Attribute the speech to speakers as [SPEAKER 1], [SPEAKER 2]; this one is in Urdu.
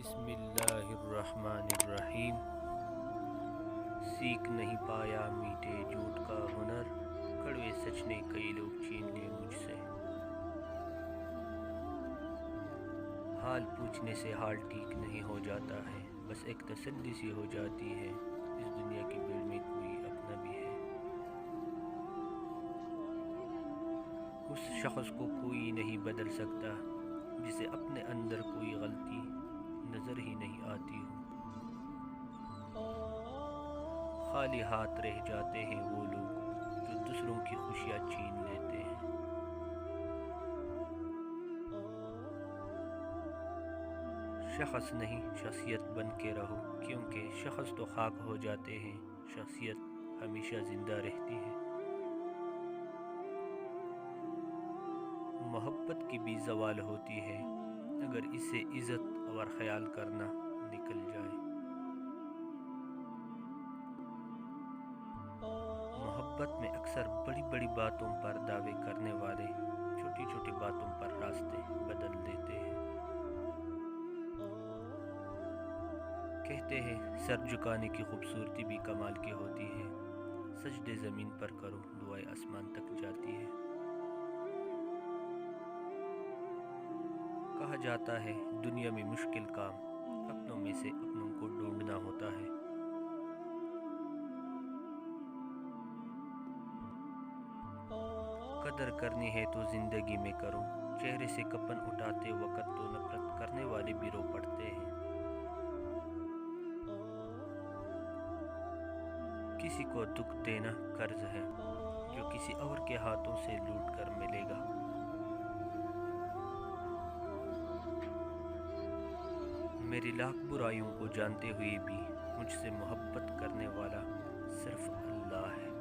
[SPEAKER 1] بسم اللہ الرحمن الرحیم۔ سیکھ نہیں پایا میٹھے جھوٹ کا ہنر، کڑوے سچ نے کئی لوگ چھین لیے مجھ سے۔ حال پوچھنے سے حال ٹھیک نہیں ہو جاتا ہے، بس ایک تسلی سی ہو جاتی ہے، اس دنیا کی بھیڑ میں کوئی اپنا بھی ہے۔ اس شخص کو کوئی نہیں بدل سکتا جسے اپنے اندر کوئی غلطی نظر ہی نہیں آتی ہو۔ خالی ہاتھ رہ جاتے ہیں وہ لوگ جو دوسروں کی خوشیاں چھین لیتے ہیں۔ شخص نہیں شخصیت بن کے رہو، کیونکہ شخص تو خاک ہو جاتے ہیں، شخصیت ہمیشہ زندہ رہتی ہے۔ محبت کی بھی زوال ہوتی ہے اگر اسے عزت اور خیال کرنا نکل جائے۔ محبت میں اکثر بڑی بڑی باتوں پر دعوے کرنے والے چھوٹی چھوٹی باتوں پر راستے بدل دیتے ہیں۔ کہتے ہیں سر جھکانے کی خوبصورتی بھی کمال کی ہوتی ہے، سجدے زمین پر کرو دعائیں آسمان تک جاتی ہے۔ کہا جاتا ہے دنیا میں مشکل کام اپنوں میں سے اپنوں کو ڈھونڈنا ہوتا ہے۔ قدر کرنی ہے تو زندگی میں کرو، چہرے سے کفن اٹھاتے وقت تو نفرت کرنے والے بھی رو پڑتے ہیں۔ کسی کو دکھ دینا قرض ہے جو کسی اور کے ہاتھوں سے لوٹ کر ملے گا۔ میری لاکھ برائیوں کو جانتے ہوئے بھی مجھ سے محبت کرنے والا صرف اللہ ہے۔